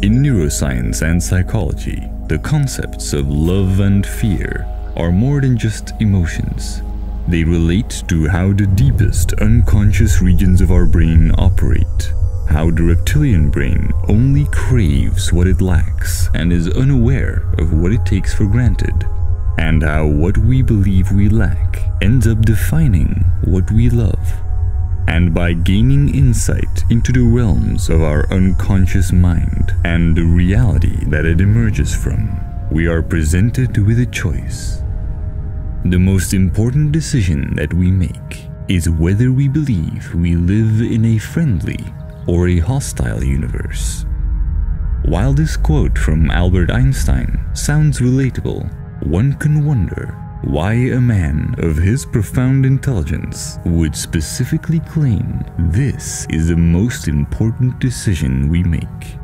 In neuroscience and psychology, the concepts of love and fear are more than just emotions. They relate to how the deepest unconscious regions of our brain operate, how the reptilian brain only craves what it lacks and is unaware of what it takes for granted, and how what we believe we lack ends up defining what we love. And by gaining insight into the realms of our unconscious mind and the reality that it emerges from, we are presented with a choice. The most important decision that we make is whether we believe we live in a friendly or a hostile universe. While this quote from Albert Einstein sounds relatable, one can wonder why a man of his profound intelligence would specifically claim this is the most important decision we make.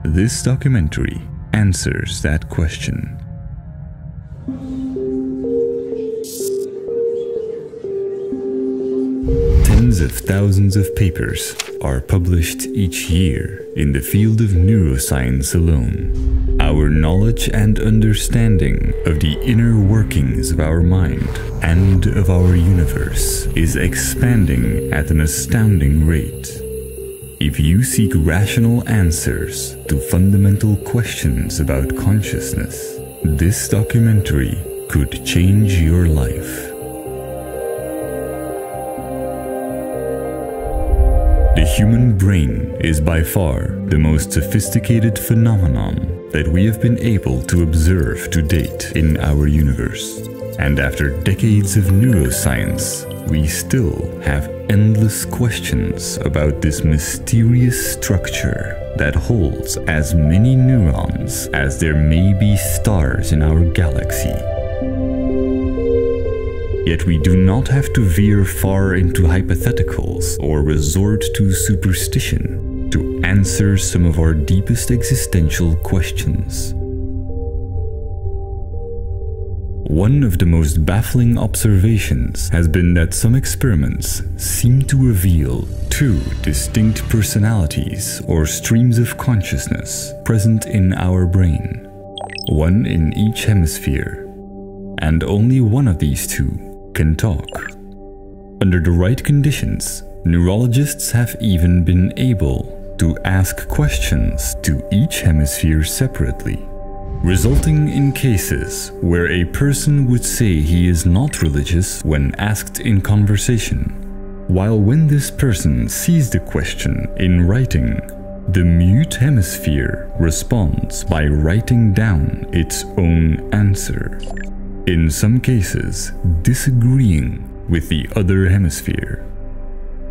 This documentary answers that question. Tens of thousands of papers are published each year in the field of neuroscience alone. Our knowledge and understanding of the inner workings of our mind and of our universe is expanding at an astounding rate. If you seek rational answers to fundamental questions about consciousness, this documentary could change your life. The human brain is by far the most sophisticated phenomenon that we have been able to observe to date in our universe. And after decades of neuroscience, we still have endless questions about this mysterious structure that holds as many neurons as there may be stars in our galaxy. Yet we do not have to veer far into hypotheticals or resort to superstition to answer some of our deepest existential questions. One of the most baffling observations has been that some experiments seem to reveal two distinct personalities or streams of consciousness present in our brain, one in each hemisphere, and only one of these two can talk. Under the right conditions, neurologists have even been able to ask questions to each hemisphere separately, resulting in cases where a person would say he is not religious when asked in conversation, while when this person sees the question in writing, the mute hemisphere responds by writing down its own answer, in some cases disagreeing with the other hemisphere.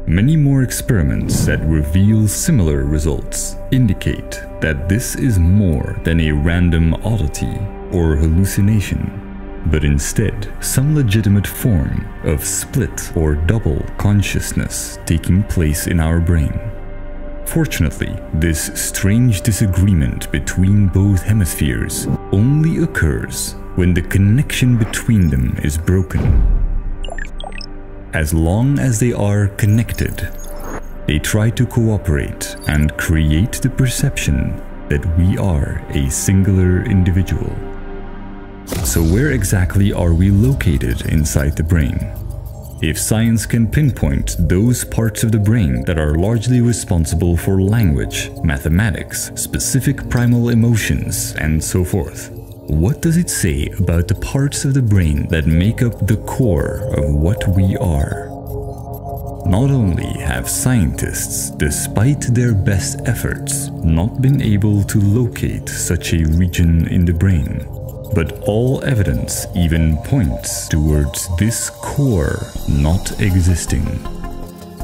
Many more experiments that reveal similar results indicate that this is more than a random oddity or hallucination, but instead some legitimate form of split or double consciousness taking place in our brain. Fortunately, this strange disagreement between both hemispheres only occurs when the connection between them is broken. As long as they are connected, they try to cooperate and create the perception that we are a singular individual. So where exactly are we located inside the brain? If science can pinpoint those parts of the brain that are largely responsible for language, mathematics, specific primal emotions, and so forth, what does it say about the parts of the brain that make up the core of what we are? Not only have scientists, despite their best efforts, not been able to locate such a region in the brain, but all evidence even points towards this core not existing.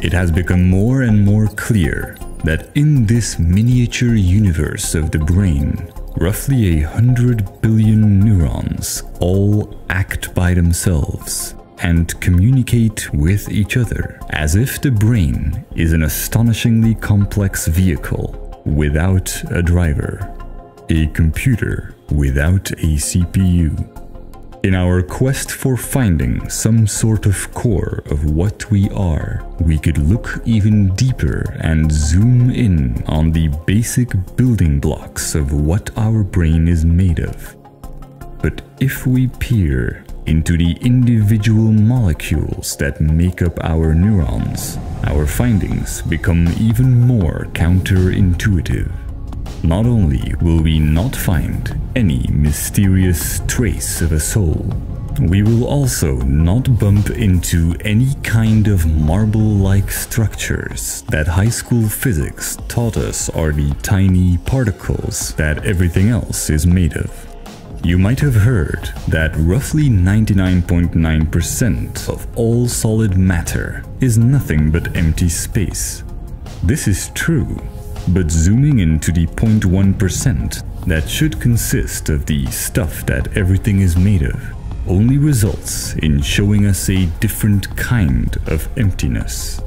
It has become more and more clear that in this miniature universe of the brain, roughly 100 billion neurons all act by themselves and communicate with each other, as if the brain is an astonishingly complex vehicle without a driver, a computer without a CPU. In our quest for finding some sort of core of what we are, we could look even deeper and zoom in on the basic building blocks of what our brain is made of. But if we peer into the individual molecules that make up our neurons, our findings become even more counterintuitive. Not only will we not find any mysterious trace of a soul, we will also not bump into any kind of marble-like structures that high school physics taught us are the tiny particles that everything else is made of. You might have heard that roughly 99.9% of all solid matter is nothing but empty space. This is true, but zooming into the 0.1% that should consist of the stuff that everything is made of only results in showing us a different kind of emptiness.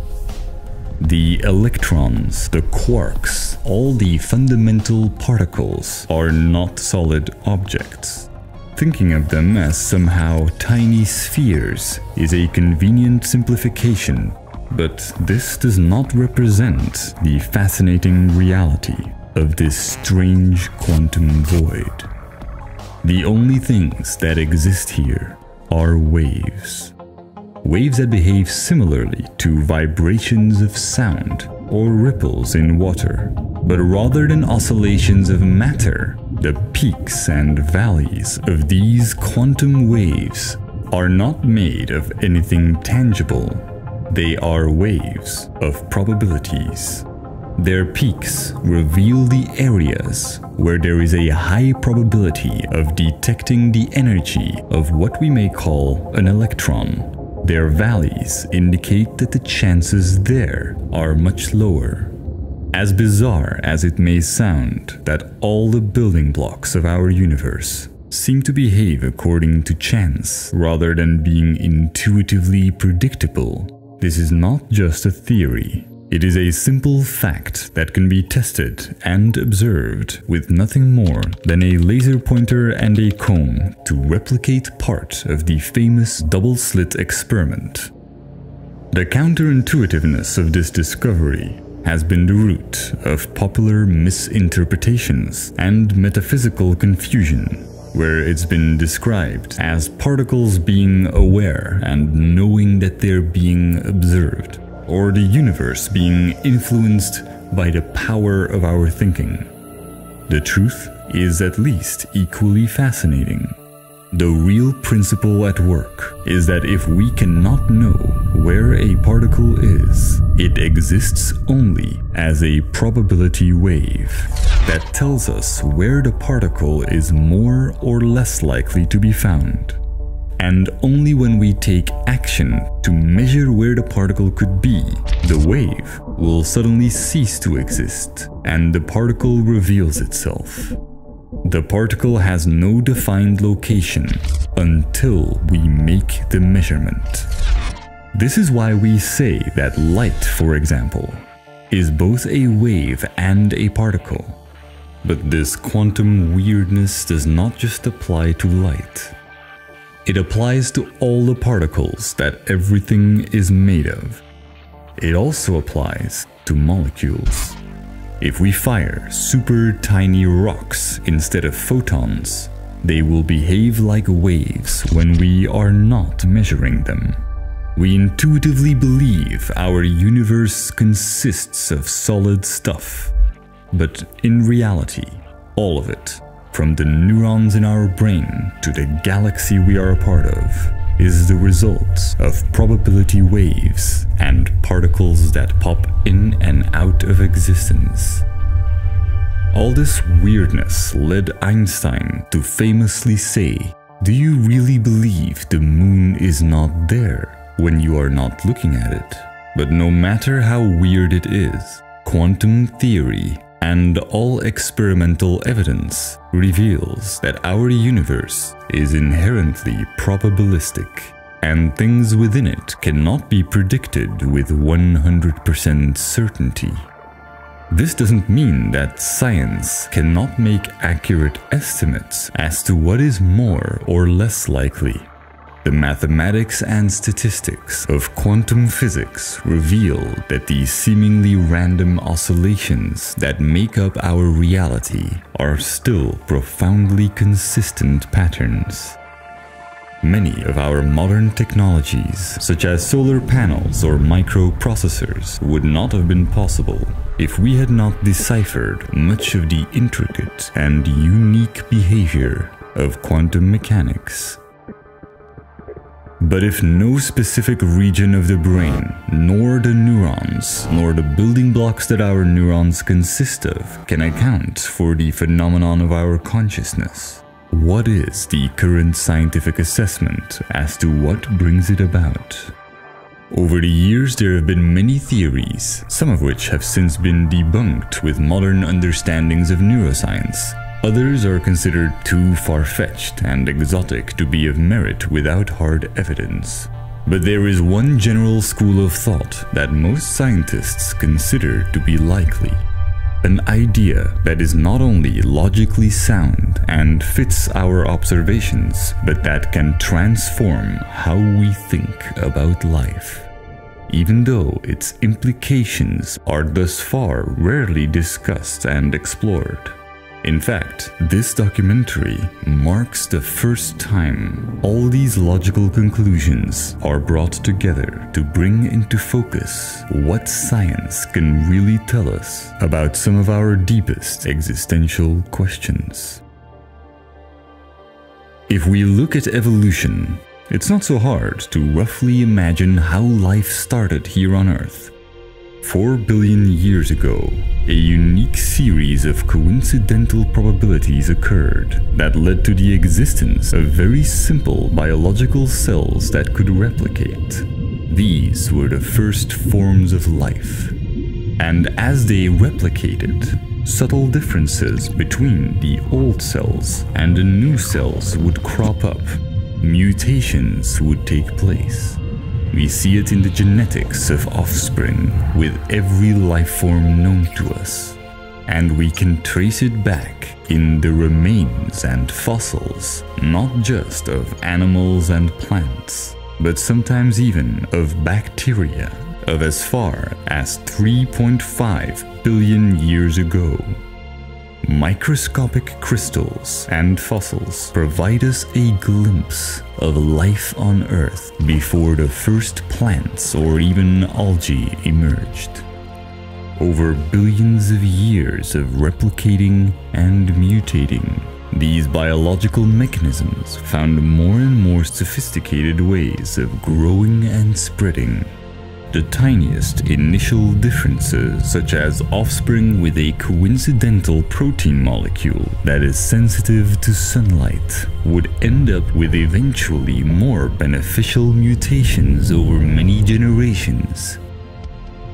The electrons, the quarks, all the fundamental particles are not solid objects. Thinking of them as somehow tiny spheres is a convenient simplification, but this does not represent the fascinating reality of this strange quantum void. The only things that exist here are waves. Waves that behave similarly to vibrations of sound or ripples in water. But rather than oscillations of matter, the peaks and valleys of these quantum waves are not made of anything tangible. They are waves of probabilities. Their peaks reveal the areas where there is a high probability of detecting the energy of what we may call an electron. Their valleys indicate that the chances there are much lower. As bizarre as it may sound that all the building blocks of our universe seem to behave according to chance rather than being intuitively predictable, this is not just a theory. It is a simple fact that can be tested and observed with nothing more than a laser pointer and a comb to replicate part of the famous double-slit experiment. The counterintuitiveness of this discovery has been the root of popular misinterpretations and metaphysical confusion, where it's been described as particles being aware and knowing that they're being observed, or the universe being influenced by the power of our thinking. The truth is at least equally fascinating. The real principle at work is that if we cannot know where a particle is, it exists only as a probability wave that tells us where the particle is more or less likely to be found. And only when we take action to measure where the particle could be, the wave will suddenly cease to exist and the particle reveals itself. The particle has no defined location until we make the measurement. This is why we say that light, for example, is both a wave and a particle. But this quantum weirdness does not just apply to light. It applies to all the particles that everything is made of. It also applies to molecules. If we fire super tiny rocks instead of photons, they will behave like waves when we are not measuring them. We intuitively believe our universe consists of solid stuff, but in reality, all of it, from the neurons in our brain to the galaxy we are a part of, is the result of probability waves and particles that pop in and out of existence. All this weirdness led Einstein to famously say, "Do you really believe the moon is not there when you are not looking at it?" But no matter how weird it is, quantum theory and all experimental evidence reveals that our universe is inherently probabilistic, and things within it cannot be predicted with 100% certainty. This doesn't mean that science cannot make accurate estimates as to what is more or less likely. The mathematics and statistics of quantum physics reveal that these seemingly random oscillations that make up our reality are still profoundly consistent patterns. Many of our modern technologies, such as solar panels or microprocessors, would not have been possible if we had not deciphered much of the intricate and unique behavior of quantum mechanics. But if no specific region of the brain, nor the neurons, nor the building blocks that our neurons consist of can account for the phenomenon of our consciousness, what is the current scientific assessment as to what brings it about? Over the years, there have been many theories, some of which have since been debunked with modern understandings of neuroscience. Others are considered too far-fetched and exotic to be of merit without hard evidence. But there is one general school of thought that most scientists consider to be likely. An idea that is not only logically sound and fits our observations, but that can transform how we think about life, even though its implications are thus far rarely discussed and explored. In fact, this documentary marks the first time all these logical conclusions are brought together to bring into focus what science can really tell us about some of our deepest existential questions. If we look at evolution, it's not so hard to roughly imagine how life started here on Earth. 4 billion years ago, a unique series of coincidental probabilities occurred that led to the existence of very simple biological cells that could replicate. These were the first forms of life. And as they replicated, subtle differences between the old cells and the new cells would crop up. Mutations would take place. We see it in the genetics of offspring with every life form known to us. And we can trace it back in the remains and fossils, not just of animals and plants, but sometimes even of bacteria of as far as 3.5 billion years ago. Microscopic crystals and fossils provide us a glimpse of life on Earth before the first plants or even algae emerged. Over billions of years of replicating and mutating, these biological mechanisms found more and more sophisticated ways of growing and spreading. The tiniest initial differences, such as offspring with a coincidental protein molecule that is sensitive to sunlight, would end up with eventually more beneficial mutations over many generations.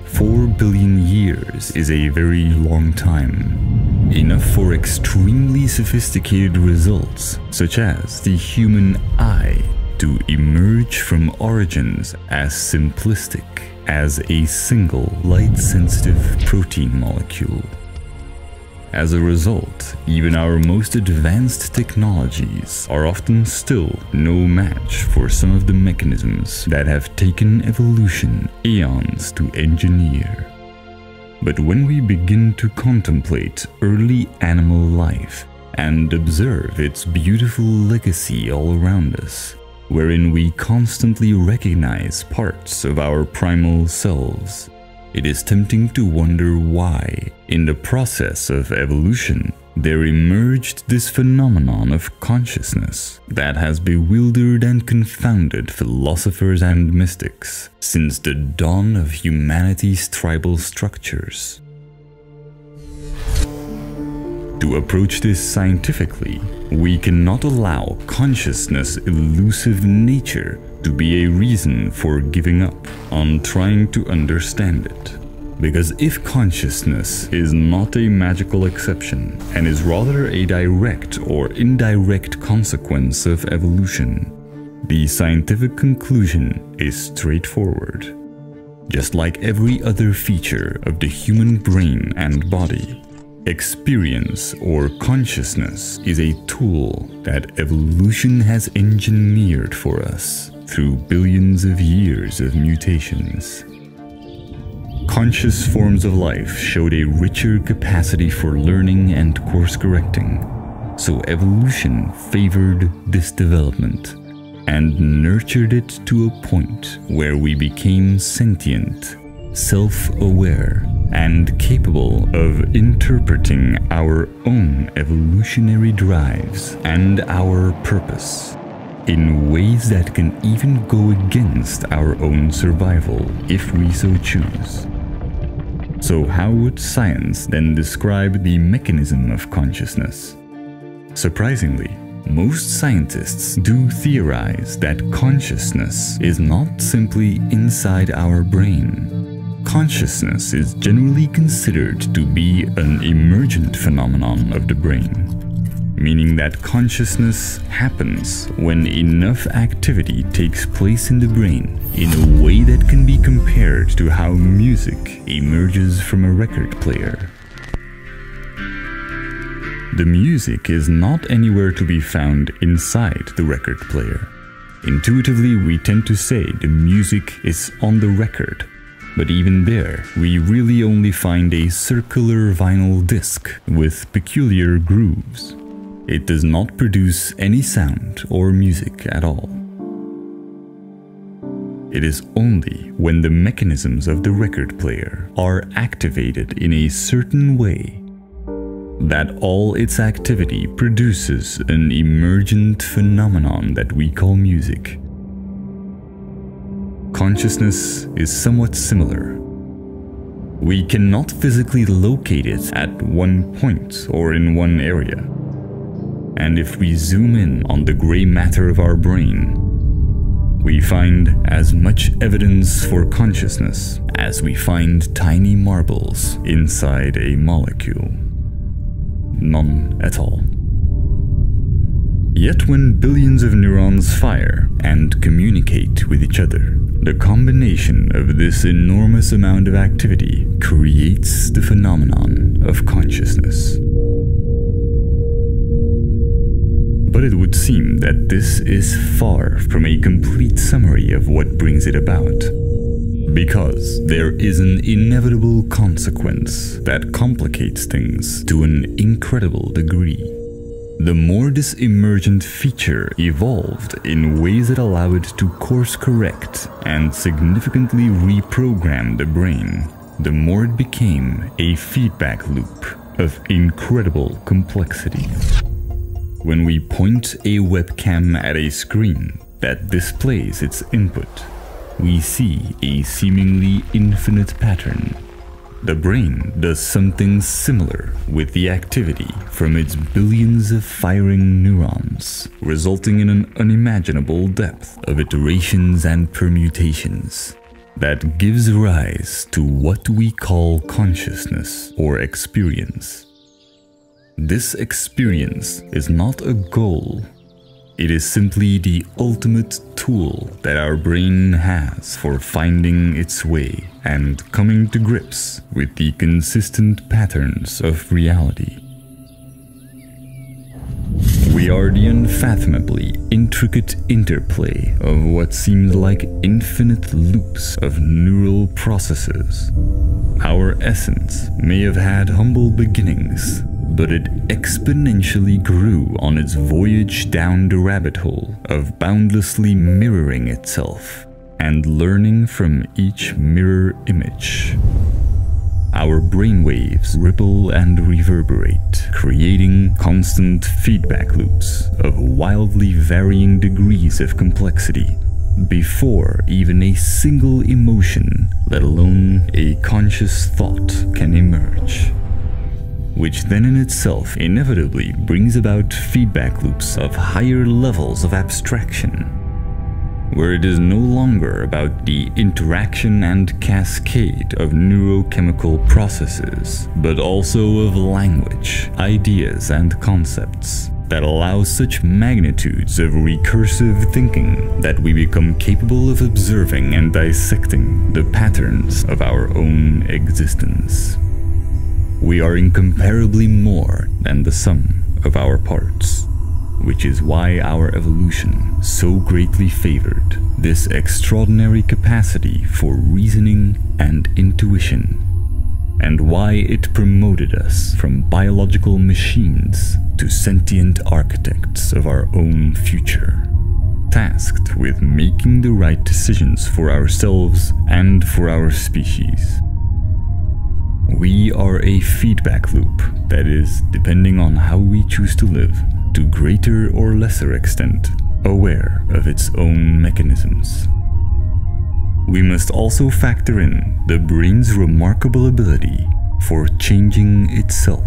4 billion years is a very long time, enough for extremely sophisticated results, such as the human eye, to emerge from origins as simplistic as a single light-sensitive protein molecule. As a result, even our most advanced technologies are often still no match for some of the mechanisms that have taken evolution eons to engineer. But when we begin to contemplate early animal life and observe its beautiful legacy all around us, wherein we constantly recognize parts of our primal selves, it is tempting to wonder why, in the process of evolution, there emerged this phenomenon of consciousness that has bewildered and confounded philosophers and mystics since the dawn of humanity's tribal structures. To approach this scientifically, we cannot allow consciousness' elusive nature to be a reason for giving up on trying to understand it. Because if consciousness is not a magical exception and is rather a direct or indirect consequence of evolution, the scientific conclusion is straightforward. Just like every other feature of the human brain and body, experience or consciousness is a tool that evolution has engineered for us through billions of years of mutations. Conscious forms of life showed a richer capacity for learning and course correcting, so evolution favored this development and nurtured it to a point where we became sentient, self-aware, and capable of interpreting our own evolutionary drives and our purpose in ways that can even go against our own survival if we so choose. So how would science then describe the mechanism of consciousness? Surprisingly, most scientists do theorize that consciousness is not simply inside our brain. Consciousness is generally considered to be an emergent phenomenon of the brain, meaning that consciousness happens when enough activity takes place in the brain in a way that can be compared to how music emerges from a record player. The music is not anywhere to be found inside the record player. Intuitively, we tend to say the music is on the record, but even there, we really only find a circular vinyl disc with peculiar grooves. It does not produce any sound or music at all. It is only when the mechanisms of the record player are activated in a certain way that all its activity produces an emergent phenomenon that we call music. Consciousness is somewhat similar. We cannot physically locate it at one point or in one area. And if we zoom in on the gray matter of our brain, we find as much evidence for consciousness as we find tiny marbles inside a molecule. None at all. Yet when billions of neurons fire and communicate with each other, the combination of this enormous amount of activity creates the phenomenon of consciousness. But it would seem that this is far from a complete summary of what brings it about, because there is an inevitable consequence that complicates things to an incredible degree. The more this emergent feature evolved in ways that allow it to course correct and significantly reprogram the brain, the more it became a feedback loop of incredible complexity. When we point a webcam at a screen that displays its input, we see a seemingly infinite pattern. The brain does something similar with the activity from its billions of firing neurons, resulting in an unimaginable depth of iterations and permutations that gives rise to what we call consciousness or experience. This experience is not a goal. It is simply the ultimate tool that our brain has for finding its way and coming to grips with the consistent patterns of reality. We are the unfathomably intricate interplay of what seems like infinite loops of neural processes. Our essence may have had humble beginnings, but it exponentially grew on its voyage down the rabbit hole of boundlessly mirroring itself and learning from each mirror image. Our brainwaves ripple and reverberate, creating constant feedback loops of wildly varying degrees of complexity before even a single emotion, let alone a conscious thought, can emerge. Which then in itself inevitably brings about feedback loops of higher levels of abstraction, where it is no longer about the interaction and cascade of neurochemical processes, but also of language, ideas, and concepts that allows such magnitudes of recursive thinking that we become capable of observing and dissecting the patterns of our own existence. We are incomparably more than the sum of our parts, which is why our evolution so greatly favored this extraordinary capacity for reasoning and intuition, and why it promoted us from biological machines to sentient architects of our own future, tasked with making the right decisions for ourselves and for our species. We are a feedback loop that is, depending on how we choose to live, to greater or lesser extent, aware of its own mechanisms. We must also factor in the brain's remarkable ability for changing itself.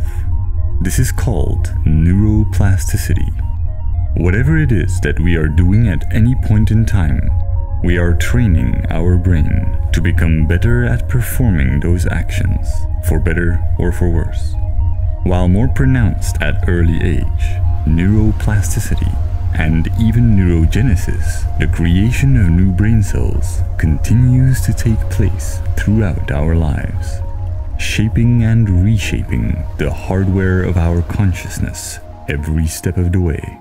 This is called neuroplasticity. Whatever it is that we are doing at any point in time, we are training our brain to become better at performing those actions, for better or for worse. While more pronounced at early age, neuroplasticity and even neurogenesis, the creation of new brain cells, continues to take place throughout our lives, shaping and reshaping the hardware of our consciousness every step of the way.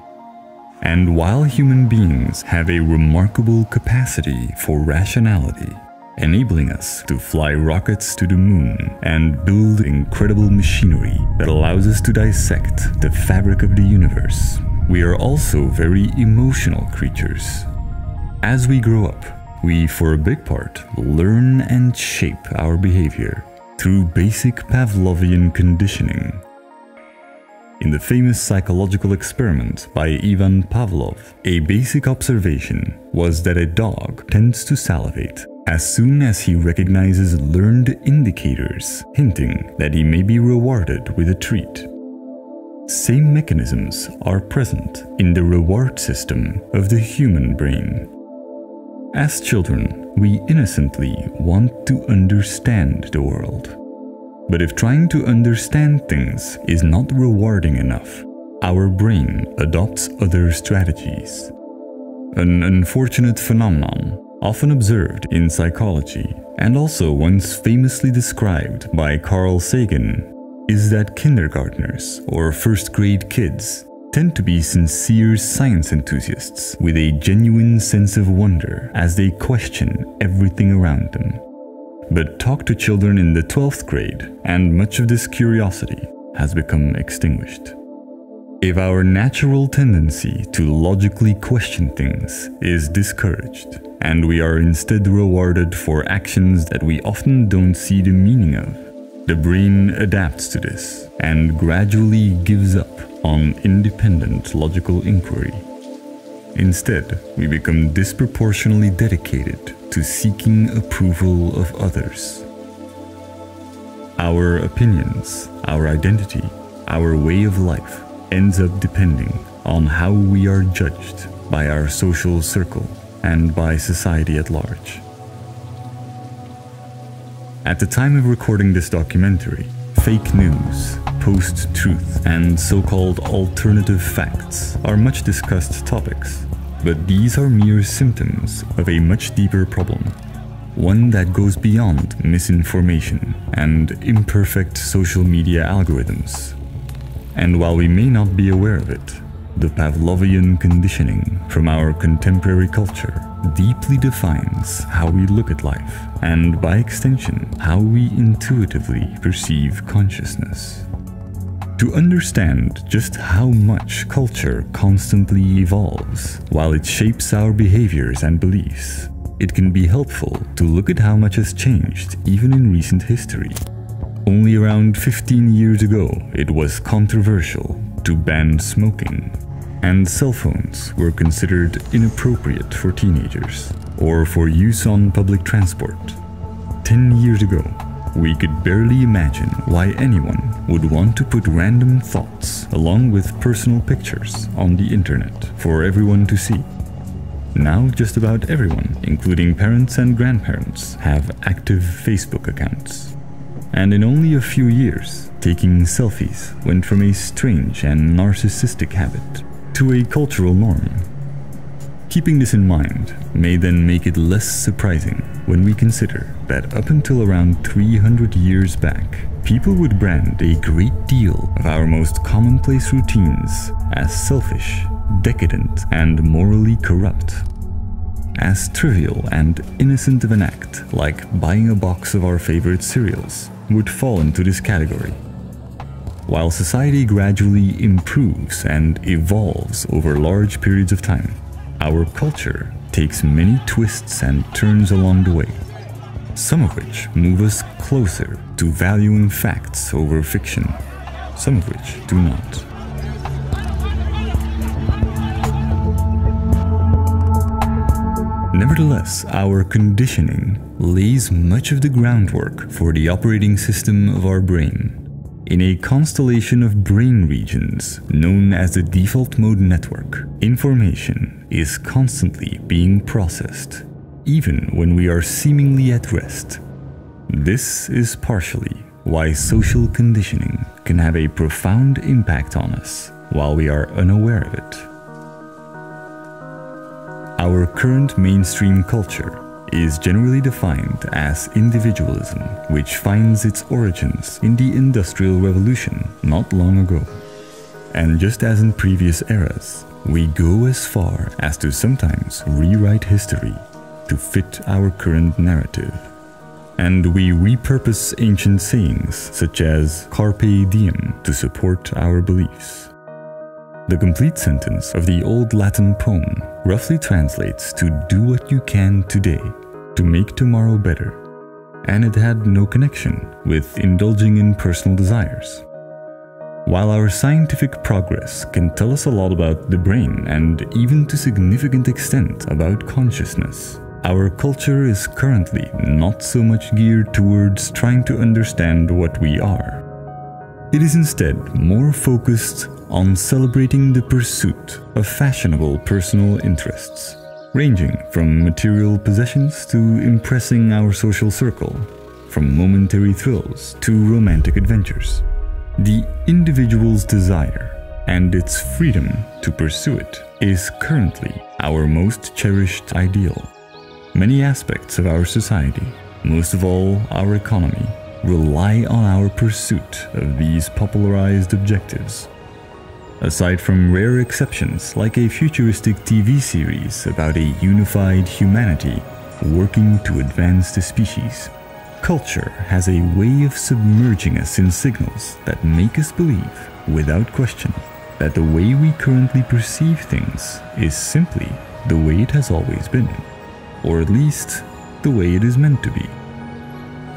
And while human beings have a remarkable capacity for rationality, enabling us to fly rockets to the moon and build incredible machinery that allows us to dissect the fabric of the universe, we are also very emotional creatures. As we grow up, we, for a big part, learn and shape our behavior through basic Pavlovian conditioning. In the famous psychological experiment by Ivan Pavlov, a basic observation was that a dog tends to salivate as soon as he recognizes learned indicators hinting that he may be rewarded with a treat. Same mechanisms are present in the reward system of the human brain. As children, we innocently want to understand the world. But if trying to understand things is not rewarding enough, our brain adopts other strategies. An unfortunate phenomenon often observed in psychology, and also once famously described by Carl Sagan, is that kindergartners or first-grade kids tend to be sincere science enthusiasts with a genuine sense of wonder as they question everything around them. But talk to children in the 12th grade, and much of this curiosity has become extinguished. If our natural tendency to logically question things is discouraged, and we are instead rewarded for actions that we often don't see the meaning of, the brain adapts to this and gradually gives up on independent logical inquiry. Instead, we become disproportionately dedicated to seeking approval of others. Our opinions, our identity, our way of life ends up depending on how we are judged by our social circle and by society at large. At the time of recording this documentary, fake news, post-truth, and so-called alternative facts are much discussed topics, but these are mere symptoms of a much deeper problem, one that goes beyond misinformation and imperfect social media algorithms. And while we may not be aware of it, the Pavlovian conditioning from our contemporary culture deeply defines how we look at life, and by extension, how we intuitively perceive consciousness. To understand just how much culture constantly evolves while it shapes our behaviors and beliefs, it can be helpful to look at how much has changed even in recent history. Only around 15 years ago, it was controversial to ban smoking, and cell phones were considered inappropriate for teenagers or for use on public transport. 10 years ago, we could barely imagine why anyone would want to put random thoughts along with personal pictures on the internet for everyone to see. Now just about everyone, including parents and grandparents, have active Facebook accounts. And in only a few years, taking selfies went from a strange and narcissistic habit to a cultural norm. Keeping this in mind may then make it less surprising when we consider that up until around 300 years back, people would brand a great deal of our most commonplace routines as selfish, decadent, and morally corrupt. As trivial and innocent of an act like buying a box of our favorite cereals would fall into this category. While society gradually improves and evolves over large periods of time, our culture takes many twists and turns along the way, some of which move us closer to valuing facts over fiction, some of which do not. Nevertheless, our conditioning lays much of the groundwork for the operating system of our brain. In a constellation of brain regions known as the default mode network, information is constantly being processed, even when we are seemingly at rest. This is partially why social conditioning can have a profound impact on us while we are unaware of it. Our current mainstream culture is generally defined as individualism, which finds its origins in the Industrial Revolution not long ago. And just as in previous eras, we go as far as to sometimes rewrite history to fit our current narrative. And we repurpose ancient sayings such as carpe diem to support our beliefs. The complete sentence of the old Latin poem roughly translates to do what you can today to make tomorrow better, and it had no connection with indulging in personal desires. While our scientific progress can tell us a lot about the brain and even to significant extent about consciousness, our culture is currently not so much geared towards trying to understand what we are. It is instead more focused on celebrating the pursuit of fashionable personal interests, ranging from material possessions to impressing our social circle, from momentary thrills to romantic adventures. The individual's desire and its freedom to pursue it is currently our most cherished ideal. Many aspects of our society, most of all our economy, rely on our pursuit of these popularized objectives. Aside from rare exceptions like a futuristic TV series about a unified humanity working to advance the species, culture has a way of submerging us in signals that make us believe, without question, that the way we currently perceive things is simply the way it has always been, or at least the way it is meant to be.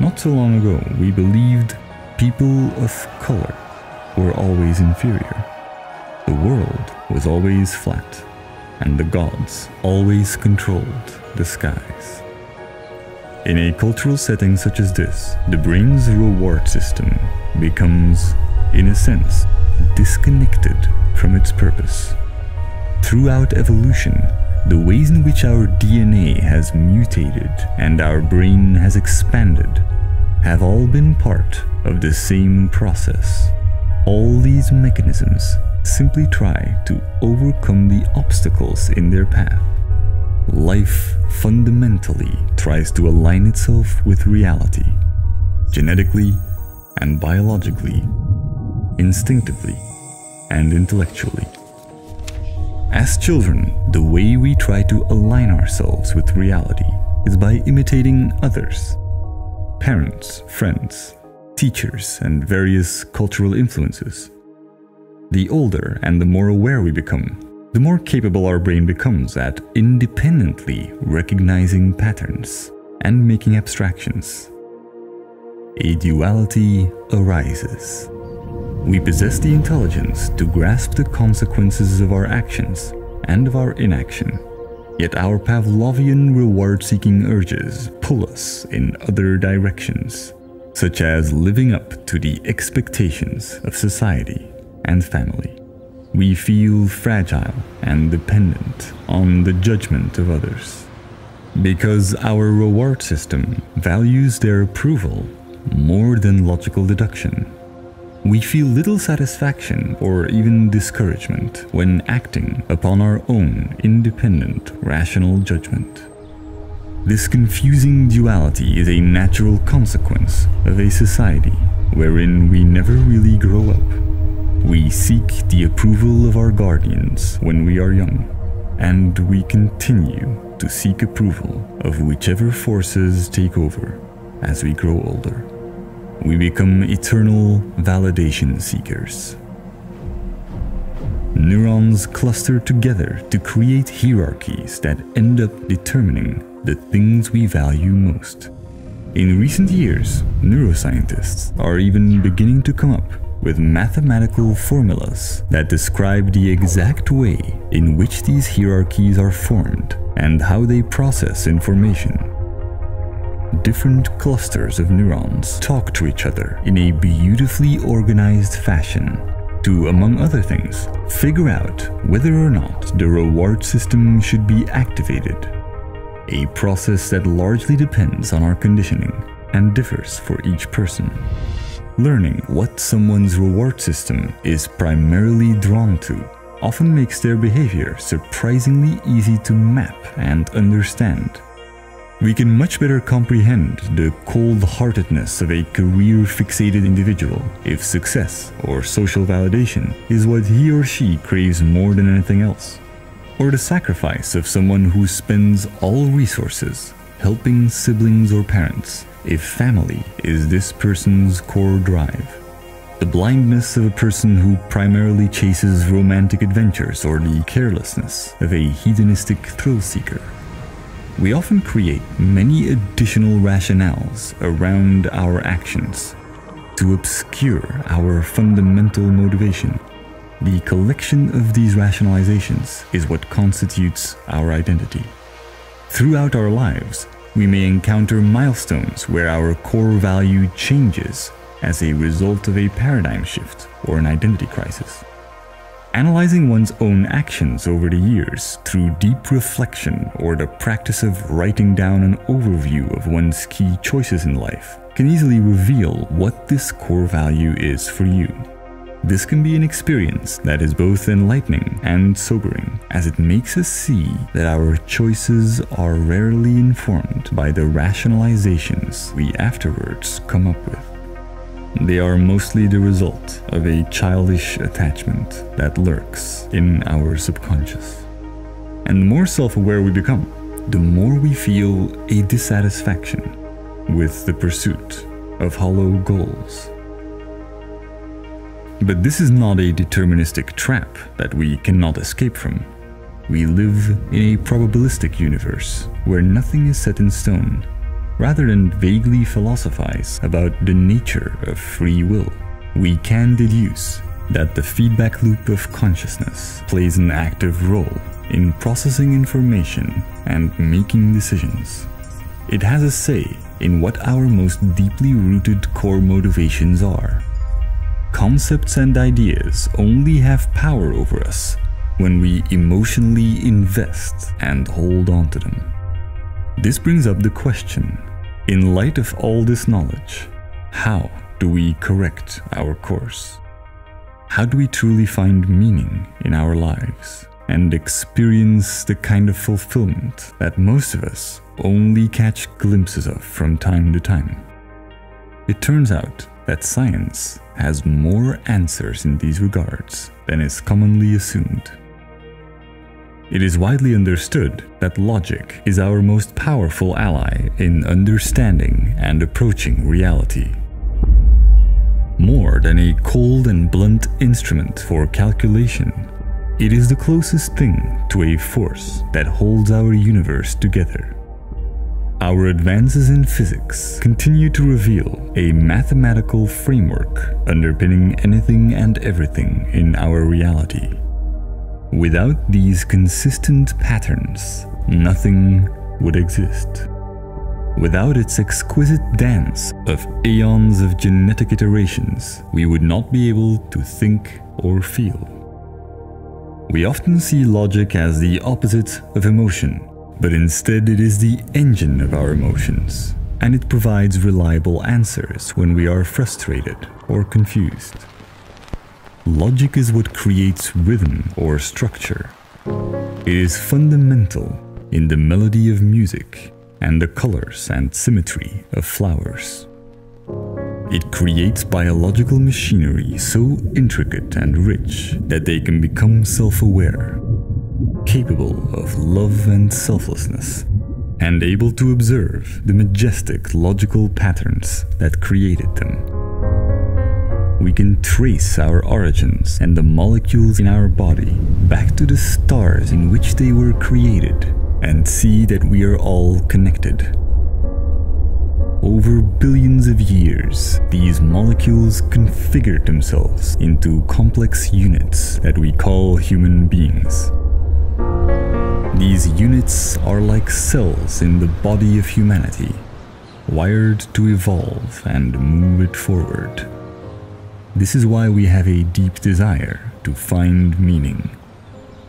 Not so long ago, we believed people of color were always inferior. The world was always flat, and the gods always controlled the skies. In a cultural setting such as this, the brain's reward system becomes, in a sense, disconnected from its purpose. Throughout evolution, the ways in which our DNA has mutated and our brain has expanded have all been part of the same process. All these mechanisms simply try to overcome the obstacles in their path. Life fundamentally tries to align itself with reality, genetically and biologically, instinctively and intellectually. As children, the way we try to align ourselves with reality is by imitating others. Parents, friends, teachers, and various cultural influences. The older and the more aware we become, the more capable our brain becomes at independently recognizing patterns and making abstractions. A duality arises. We possess the intelligence to grasp the consequences of our actions and of our inaction. Yet our Pavlovian reward-seeking urges pull us in other directions, such as living up to the expectations of society and family. We feel fragile and dependent on the judgment of others. Because our reward system values their approval, more than logical deduction. We feel little satisfaction or even discouragement when acting upon our own independent, rational judgment. This confusing duality is a natural consequence of a society wherein we never really grow up. We seek the approval of our guardians when we are young, and we continue to seek approval of whichever forces take over as we grow older. We become eternal validation seekers. Neurons cluster together to create hierarchies that end up determining the things we value most. In recent years, neuroscientists are even beginning to come up with mathematical formulas that describe the exact way in which these hierarchies are formed and how they process information. Different clusters of neurons talk to each other in a beautifully organized fashion to, among other things, figure out whether or not the reward system should be activated, a process that largely depends on our conditioning and differs for each person. Learning what someone's reward system is primarily drawn to often makes their behavior surprisingly easy to map and understand. We can much better comprehend the cold-heartedness of a career-fixated individual if success or social validation is what he or she craves more than anything else, or the sacrifice of someone who spends all resources helping siblings or parents if family is this person's core drive. The blindness of a person who primarily chases romantic adventures or the carelessness of a hedonistic thrill-seeker. We often create many additional rationales around our actions to obscure our fundamental motivation. The collection of these rationalizations is what constitutes our identity. Throughout our lives, we may encounter milestones where our core value changes as a result of a paradigm shift or an identity crisis. Analyzing one's own actions over the years through deep reflection or the practice of writing down an overview of one's key choices in life can easily reveal what this core value is for you. This can be an experience that is both enlightening and sobering, as it makes us see that our choices are rarely informed by the rationalizations we afterwards come up with. They are mostly the result of a childish attachment that lurks in our subconscious. And the more self-aware we become, the more we feel a dissatisfaction with the pursuit of hollow goals. But this is not a deterministic trap that we cannot escape from. We live in a probabilistic universe where nothing is set in stone. Rather than vaguely philosophize about the nature of free will, we can deduce that the feedback loop of consciousness plays an active role in processing information and making decisions. It has a say in what our most deeply rooted core motivations are. Concepts and ideas only have power over us when we emotionally invest and hold on to them. This brings up the question, in light of all this knowledge, how do we correct our course? How do we truly find meaning in our lives and experience the kind of fulfillment that most of us only catch glimpses of from time to time? It turns out that science has more answers in these regards than is commonly assumed. It is widely understood that logic is our most powerful ally in understanding and approaching reality. More than a cold and blunt instrument for calculation, it is the closest thing to a force that holds our universe together. Our advances in physics continue to reveal a mathematical framework underpinning anything and everything in our reality. Without these consistent patterns, nothing would exist. Without its exquisite dance of aeons of genetic iterations, we would not be able to think or feel. We often see logic as the opposite of emotion, but instead it is the engine of our emotions. and it provides reliable answers when we are frustrated or confused. Logic is what creates rhythm or structure. It is fundamental in the melody of music and the colors and symmetry of flowers. It creates biological machinery so intricate and rich that they can become self-aware, capable of love and selflessness, and able to observe the majestic logical patterns that created them. We can trace our origins and the molecules in our body back to the stars in which they were created and see that we are all connected. Over billions of years, these molecules configured themselves into complex units that we call human beings. These units are like cells in the body of humanity, wired to evolve and move it forward. This is why we have a deep desire to find meaning,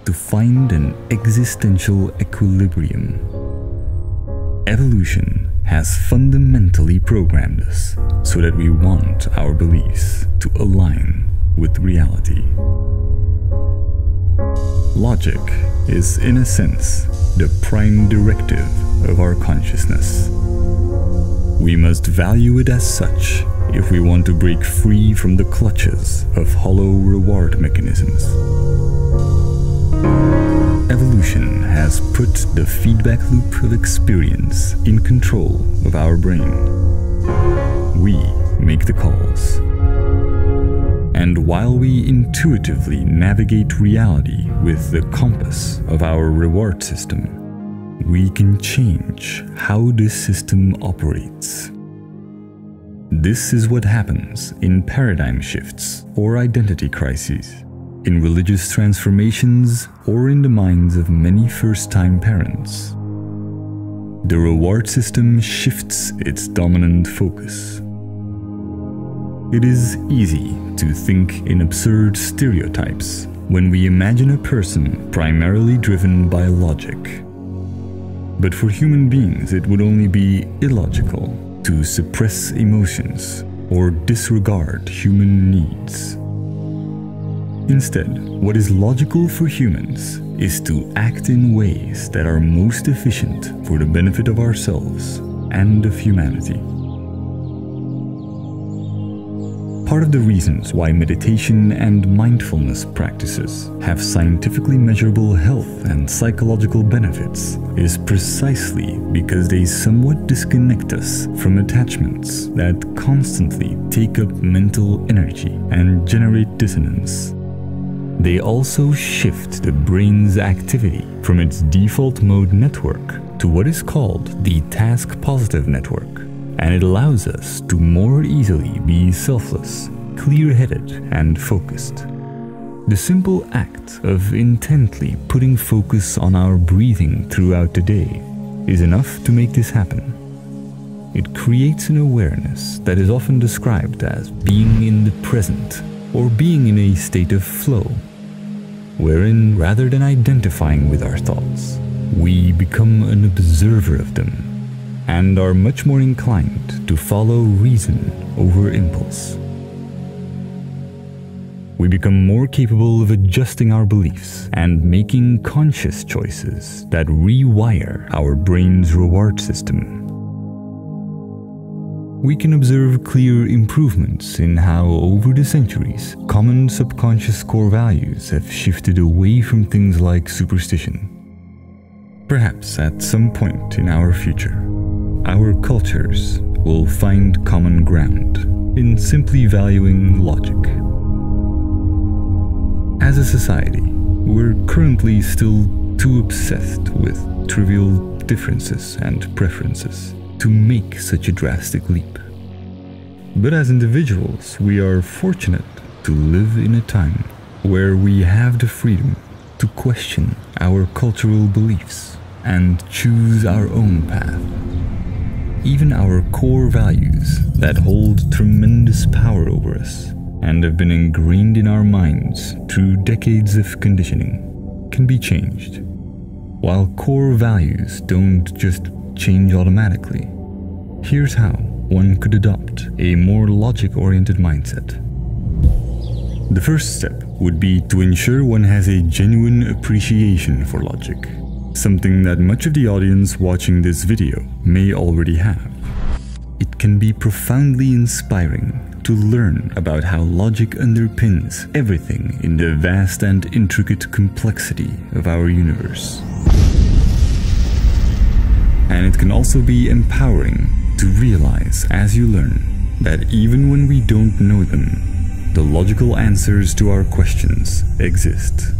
to find an existential equilibrium. Evolution has fundamentally programmed us so that we want our beliefs to align with reality. Logic is, in a sense, the prime directive of our consciousness. We must value it as such if we want to break free from the clutches of hollow reward mechanisms. Evolution has put the feedback loop of experience in control of our brain. We make the calls. And while we intuitively navigate reality with the compass of our reward system, we can change how this system operates. This is what happens in paradigm shifts or identity crises, in religious transformations, or in the minds of many first-time parents. The reward system shifts its dominant focus. It is easy to think in absurd stereotypes when we imagine a person primarily driven by logic. But for human beings, it would only be illogical to suppress emotions or disregard human needs. Instead, what is logical for humans is to act in ways that are most efficient for the benefit of ourselves and of humanity. Part of the reasons why meditation and mindfulness practices have scientifically measurable health and psychological benefits is precisely because they somewhat disconnect us from attachments that constantly take up mental energy and generate dissonance. They also shift the brain's activity from its default mode network to what is called the task-positive network, and it allows us to more easily be selfless, clear-headed, and focused. The simple act of intently putting focus on our breathing throughout the day is enough to make this happen. It creates an awareness that is often described as being in the present or being in a state of flow, wherein rather than identifying with our thoughts, we become an observer of them and are much more inclined to follow reason over impulse. We become more capable of adjusting our beliefs and making conscious choices that rewire our brain's reward system. We can observe clear improvements in how, over the centuries, common subconscious core values have shifted away from things like superstition. Perhaps at some point in our future, our cultures will find common ground in simply valuing logic. As a society, we're currently still too obsessed with trivial differences and preferences to make such a drastic leap. But as individuals, we are fortunate to live in a time where we have the freedom to question our cultural beliefs and choose our own path. Even our core values that hold tremendous power over us and have been ingrained in our minds through decades of conditioning can be changed. While core values don't just change automatically, Here's how one could adopt a more logic-oriented mindset. The first step would be to ensure one has a genuine appreciation for logic, something that much of the audience watching this video may already have. It can be profoundly inspiring to learn about how logic underpins everything in the vast and intricate complexity of our universe. And it can also be empowering to realize as you learn that even when we don't know them, the logical answers to our questions exist.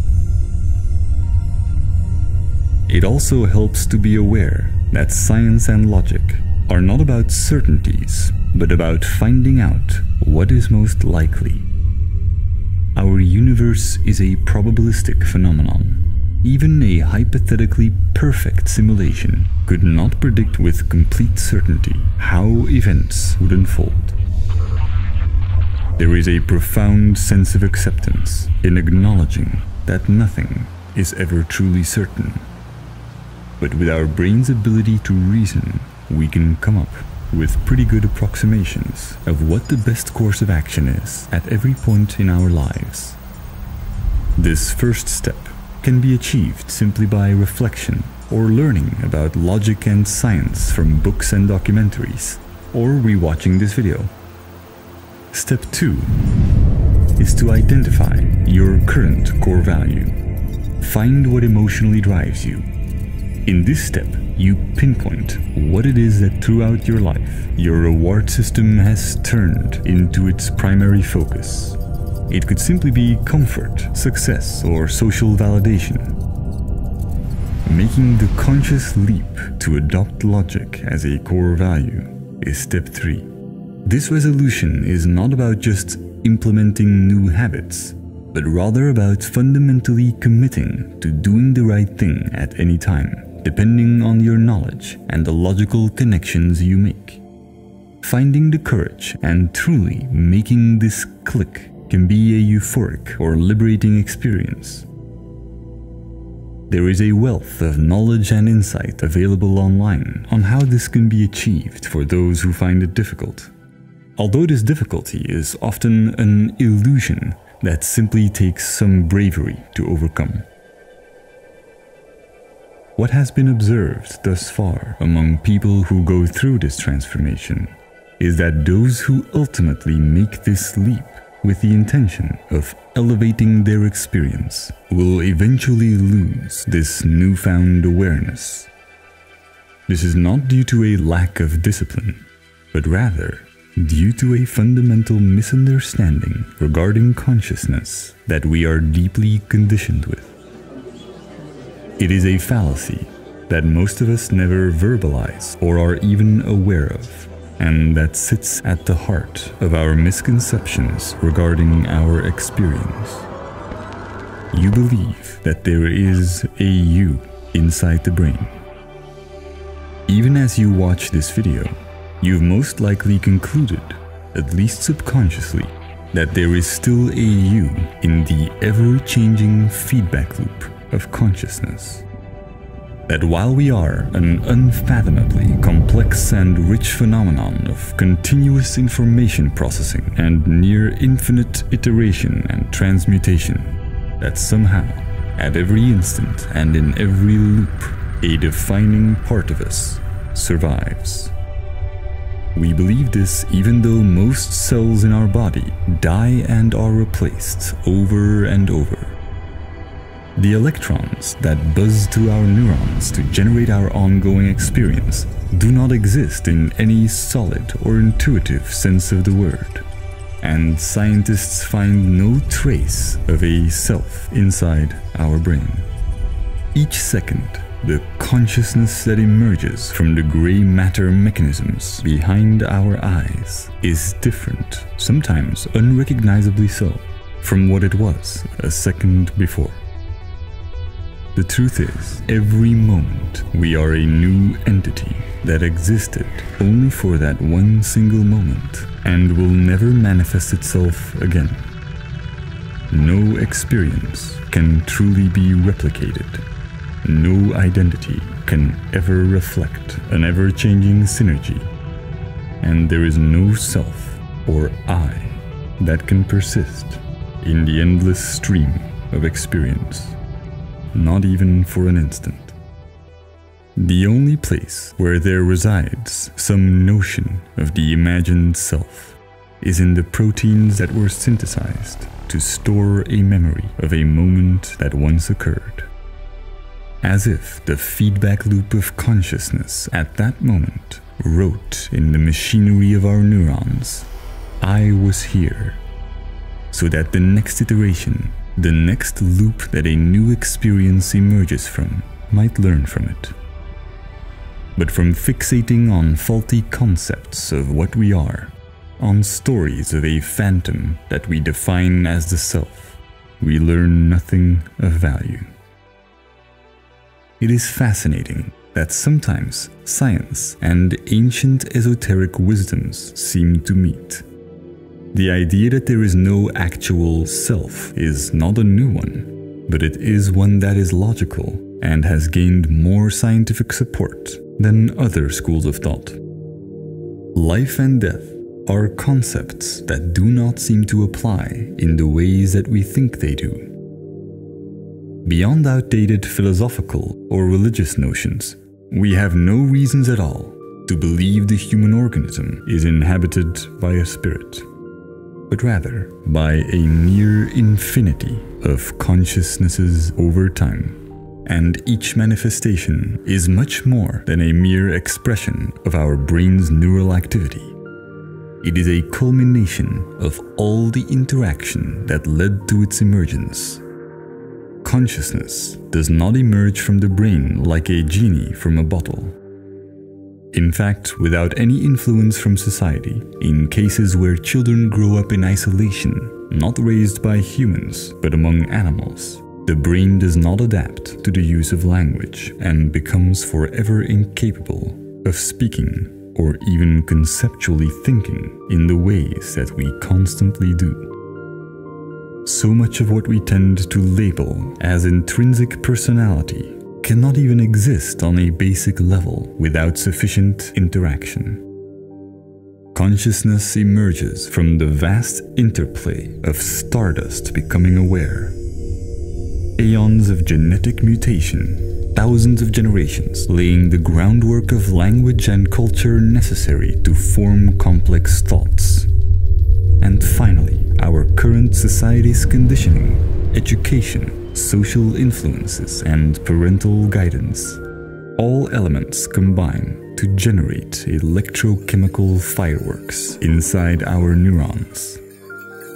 It also helps to be aware that science and logic are not about certainties, but about finding out what is most likely. Our universe is a probabilistic phenomenon. Even a hypothetically perfect simulation could not predict with complete certainty how events would unfold. There is a profound sense of acceptance in acknowledging that nothing is ever truly certain. But with our brain's ability to reason, we can come up with pretty good approximations of what the best course of action is at every point in our lives. This first step can be achieved simply by reflection or learning about logic and science from books and documentaries, or rewatching this video. Step 2 is to identify your current core value. Find what emotionally drives you. In this step, you pinpoint what it is that throughout your life, your reward system has turned into its primary focus. It could simply be comfort, success, or social validation. Making the conscious leap to adopt logic as a core value is step 3. This resolution is not about just implementing new habits, but rather about fundamentally committing to doing the right thing at any time, depending on your knowledge and the logical connections you make. Finding the courage and truly making this click can be a euphoric or liberating experience. There is a wealth of knowledge and insight available online on how this can be achieved for those who find it difficult. Although this difficulty is often an illusion that simply takes some bravery to overcome. What has been observed thus far among people who go through this transformation is that those who ultimately make this leap with the intention of elevating their experience will eventually lose this newfound awareness. This is not due to a lack of discipline, but rather due to a fundamental misunderstanding regarding consciousness that we are deeply conditioned with. It is a fallacy that most of us never verbalize or are even aware of, and that sits at the heart of our misconceptions regarding our experience. You believe that there is a you inside the brain. Even as you watch this video, you've most likely concluded, at least subconsciously, that there is still a you in the ever-changing feedback loop of consciousness. That while we are an unfathomably complex and rich phenomenon of continuous information processing and near infinite iteration and transmutation, that somehow, at every instant and in every loop, a defining part of us survives. We believe this even though most cells in our body die and are replaced over and over. The electrons that buzz through our neurons to generate our ongoing experience do not exist in any solid or intuitive sense of the word, and scientists find no trace of a self inside our brain. Each second, the consciousness that emerges from the gray matter mechanisms behind our eyes is different, sometimes unrecognizably so, from what it was a second before. The truth is, every moment we are a new entity that existed only for that one single moment and will never manifest itself again. No experience can truly be replicated. No identity can ever reflect an ever-changing synergy and there is no self or I that can persist in the endless stream of experience, not even for an instant. The only place where there resides some notion of the imagined self is in the proteins that were synthesized to store a memory of a moment that once occurred. As if the feedback loop of consciousness at that moment wrote in the machinery of our neurons, "I was here," so that the next iteration, the next loop that a new experience emerges from, might learn from it. But from fixating on faulty concepts of what we are, on stories of a phantom that we define as the self, we learn nothing of value. It is fascinating that sometimes science and ancient esoteric wisdoms seem to meet. The idea that there is no actual self is not a new one, but it is one that is logical and has gained more scientific support than other schools of thought. Life and death are concepts that do not seem to apply in the ways that we think they do. Beyond outdated philosophical or religious notions, we have no reasons at all to believe the human organism is inhabited by a spirit, but rather by a mere infinity of consciousnesses over time. And each manifestation is much more than a mere expression of our brain's neural activity. It is a culmination of all the interaction that led to its emergence. Consciousness does not emerge from the brain like a genie from a bottle. In fact, without any influence from society, in cases where children grow up in isolation, not raised by humans but among animals, the brain does not adapt to the use of language and becomes forever incapable of speaking or even conceptually thinking in the ways that we constantly do. So much of what we tend to label as intrinsic personality cannot even exist on a basic level without sufficient interaction. Consciousness emerges from the vast interplay of stardust becoming aware. Aeons of genetic mutation, thousands of generations laying the groundwork of language and culture necessary to form complex thoughts. And finally, our current society's conditioning, education, social influences, and parental guidance. All elements combine to generate electrochemical fireworks inside our neurons,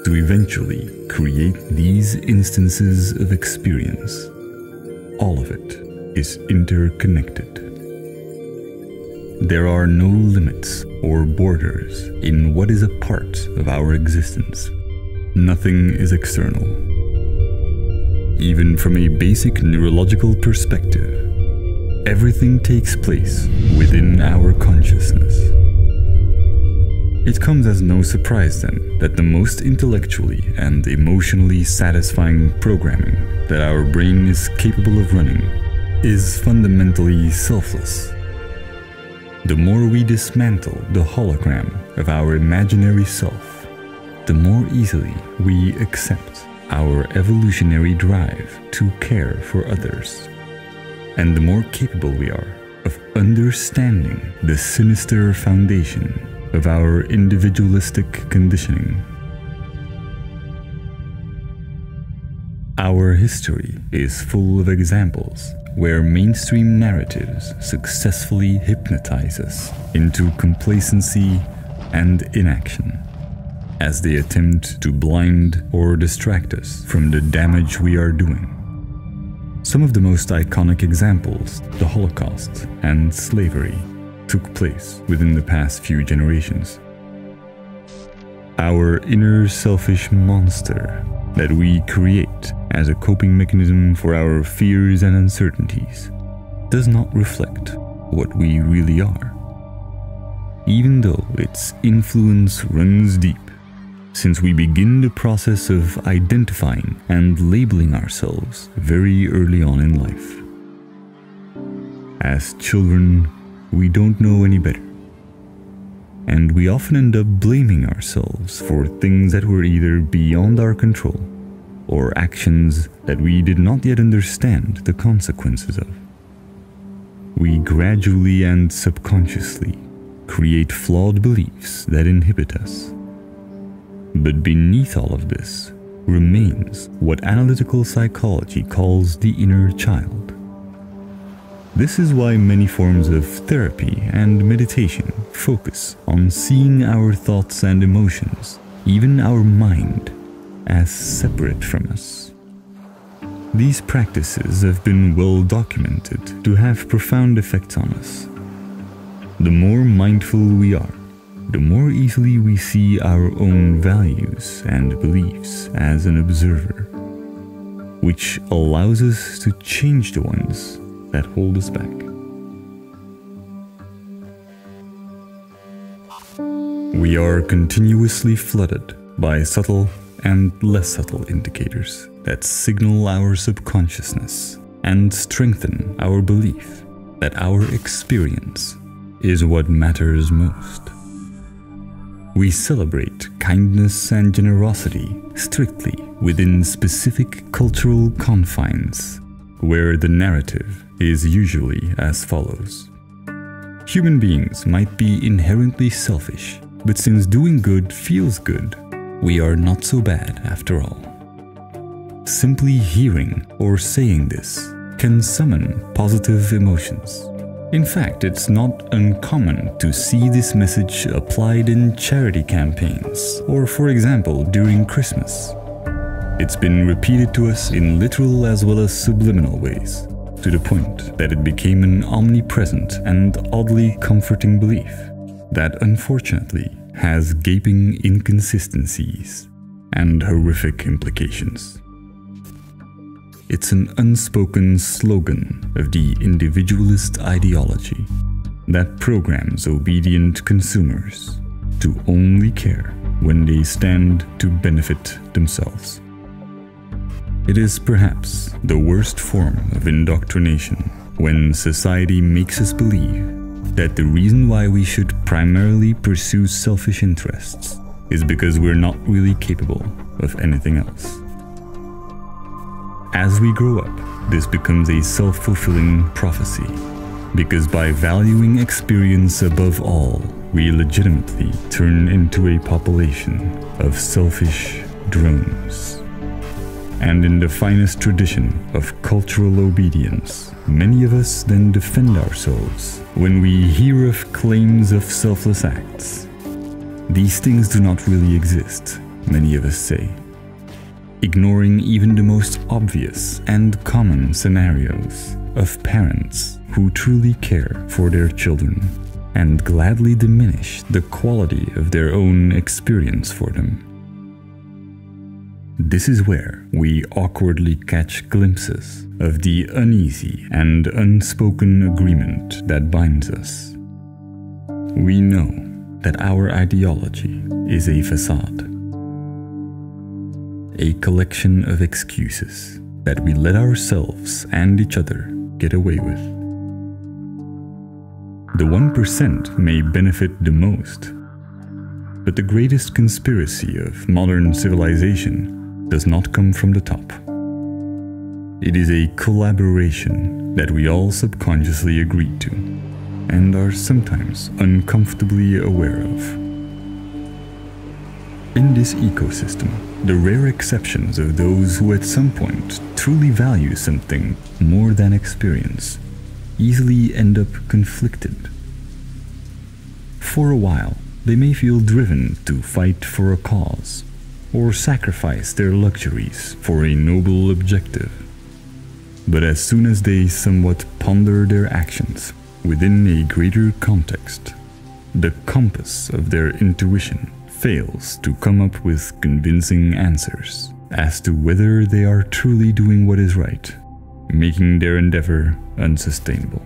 to eventually create these instances of experience. All of it is interconnected. There are no limits or borders in what is a part of our existence. Nothing is external. Even from a basic neurological perspective, everything takes place within our consciousness. It comes as no surprise then that the most intellectually and emotionally satisfying programming that our brain is capable of running is fundamentally selfless. The more we dismantle the hologram of our imaginary self, the more easily we accept our evolutionary drive to care for others, and the more capable we are of understanding the sinister foundation of our individualistic conditioning. Our history is full of examples where mainstream narratives successfully hypnotize us into complacency and inaction, as they attempt to blind or distract us from the damage we are doing. Some of the most iconic examples, the Holocaust and slavery, took place within the past few generations. Our inner selfish monster that we create as a coping mechanism for our fears and uncertainties does not reflect what we really are, even though its influence runs deep, since we begin the process of identifying and labeling ourselves very early on in life. As children, we don't know any better. and we often end up blaming ourselves for things that were either beyond our control or actions that we did not yet understand the consequences of. We gradually and subconsciously create flawed beliefs that inhibit us. But beneath all of this remains what analytical psychology calls the inner child. This is why many forms of therapy and meditation focus on seeing our thoughts and emotions, even our mind, as separate from us. These practices have been well documented to have profound effects on us. The more mindful we are, the more easily we see our own values and beliefs as an observer, which allows us to change the ones that hold us back. We are continuously flooded by subtle and less subtle indicators that signal our subconsciousness and strengthen our belief that our experience is what matters most. We celebrate kindness and generosity strictly within specific cultural confines, where the narrative is usually as follows. Human beings might be inherently selfish, but since doing good feels good, we are not so bad after all. Simply hearing or saying this can summon positive emotions. In fact, it's not uncommon to see this message applied in charity campaigns, or for example, during Christmas. It's been repeated to us in literal as well as subliminal ways, to the point that it became an omnipresent and oddly comforting belief that unfortunately has gaping inconsistencies and horrific implications. It's an unspoken slogan of the individualist ideology that programs obedient consumers to only care when they stand to benefit themselves. It is perhaps the worst form of indoctrination when society makes us believe that the reason why we should primarily pursue selfish interests is because we're not really capable of anything else. As we grow up, this becomes a self-fulfilling prophecy, because by valuing experience above all, we legitimately turn into a population of selfish drones. And in the finest tradition of cultural obedience, many of us then defend ourselves when we hear of claims of selfless acts. These things do not really exist, many of us say, ignoring even the most obvious and common scenarios of parents who truly care for their children and gladly diminish the quality of their own experience for them. This is where we awkwardly catch glimpses of the uneasy and unspoken agreement that binds us. We know that our ideology is a facade, a collection of excuses that we let ourselves and each other get away with. The 1% may benefit the most, but the greatest conspiracy of modern civilization does not come from the top. It is a collaboration that we all subconsciously agreed to and are sometimes uncomfortably aware of. In this ecosystem, the rare exceptions of those who at some point truly value something more than experience easily end up conflicted. For a while, they may feel driven to fight for a cause or sacrifice their luxuries for a noble objective. But as soon as they somewhat ponder their actions within a greater context, the compass of their intuition fails to come up with convincing answers as to whether they are truly doing what is right, making their endeavor unsustainable.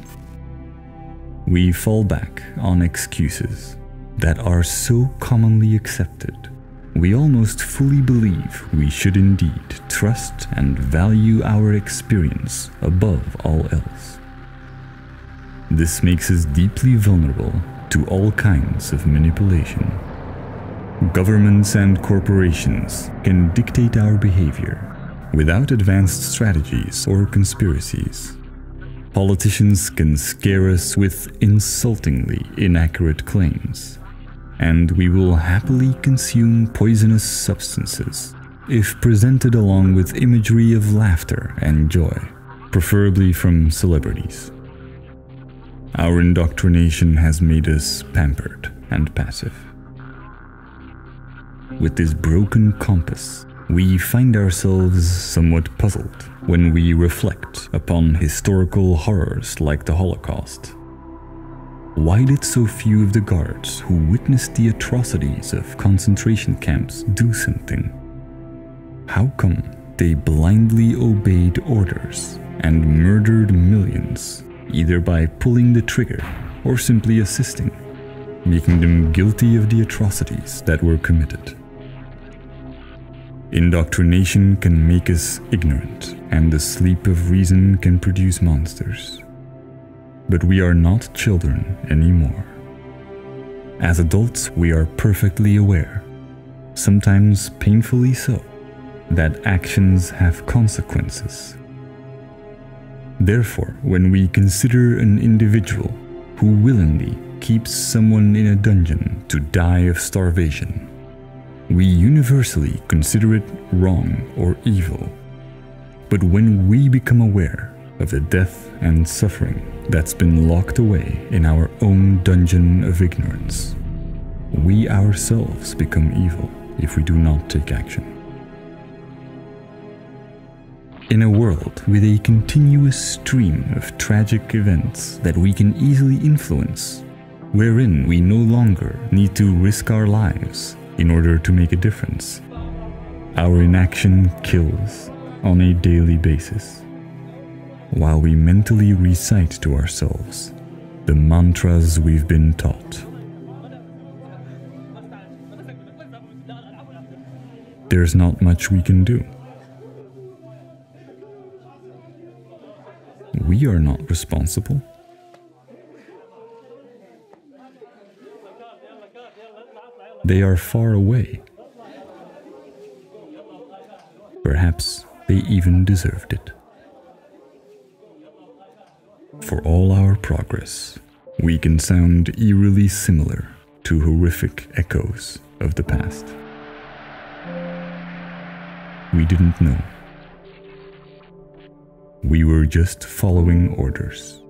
We fall back on excuses that are so commonly accepted, we almost fully believe we should indeed trust and value our experience above all else. This makes us deeply vulnerable to all kinds of manipulation. Governments and corporations can dictate our behavior without advanced strategies or conspiracies. Politicians can scare us with insultingly inaccurate claims, and we will happily consume poisonous substances if presented along with imagery of laughter and joy, preferably from celebrities. Our indoctrination has made us pampered and passive. With this broken compass, we find ourselves somewhat puzzled when we reflect upon historical horrors like the Holocaust. Why did so few of the guards who witnessed the atrocities of concentration camps do something? How come they blindly obeyed orders and murdered millions, either by pulling the trigger or simply assisting, making them guilty of the atrocities that were committed? Indoctrination can make us ignorant, and the sleep of reason can produce monsters. But we are not children anymore. As adults, we are perfectly aware, sometimes painfully so, that actions have consequences. Therefore, when we consider an individual who willingly keeps someone in a dungeon to die of starvation, we universally consider it wrong or evil. But when we become aware of the death and suffering that's been locked away in our own dungeon of ignorance, we ourselves become evil if we do not take action. In a world with a continuous stream of tragic events that we can easily influence, wherein we no longer need to risk our lives in order to make a difference, our inaction kills on a daily basis, while we mentally recite to ourselves the mantras we've been taught. There's not much we can do. We are not responsible. They are far away. Perhaps they even deserved it. For all our progress, we can sound eerily similar to horrific echoes of the past. We didn't know. We were just following orders.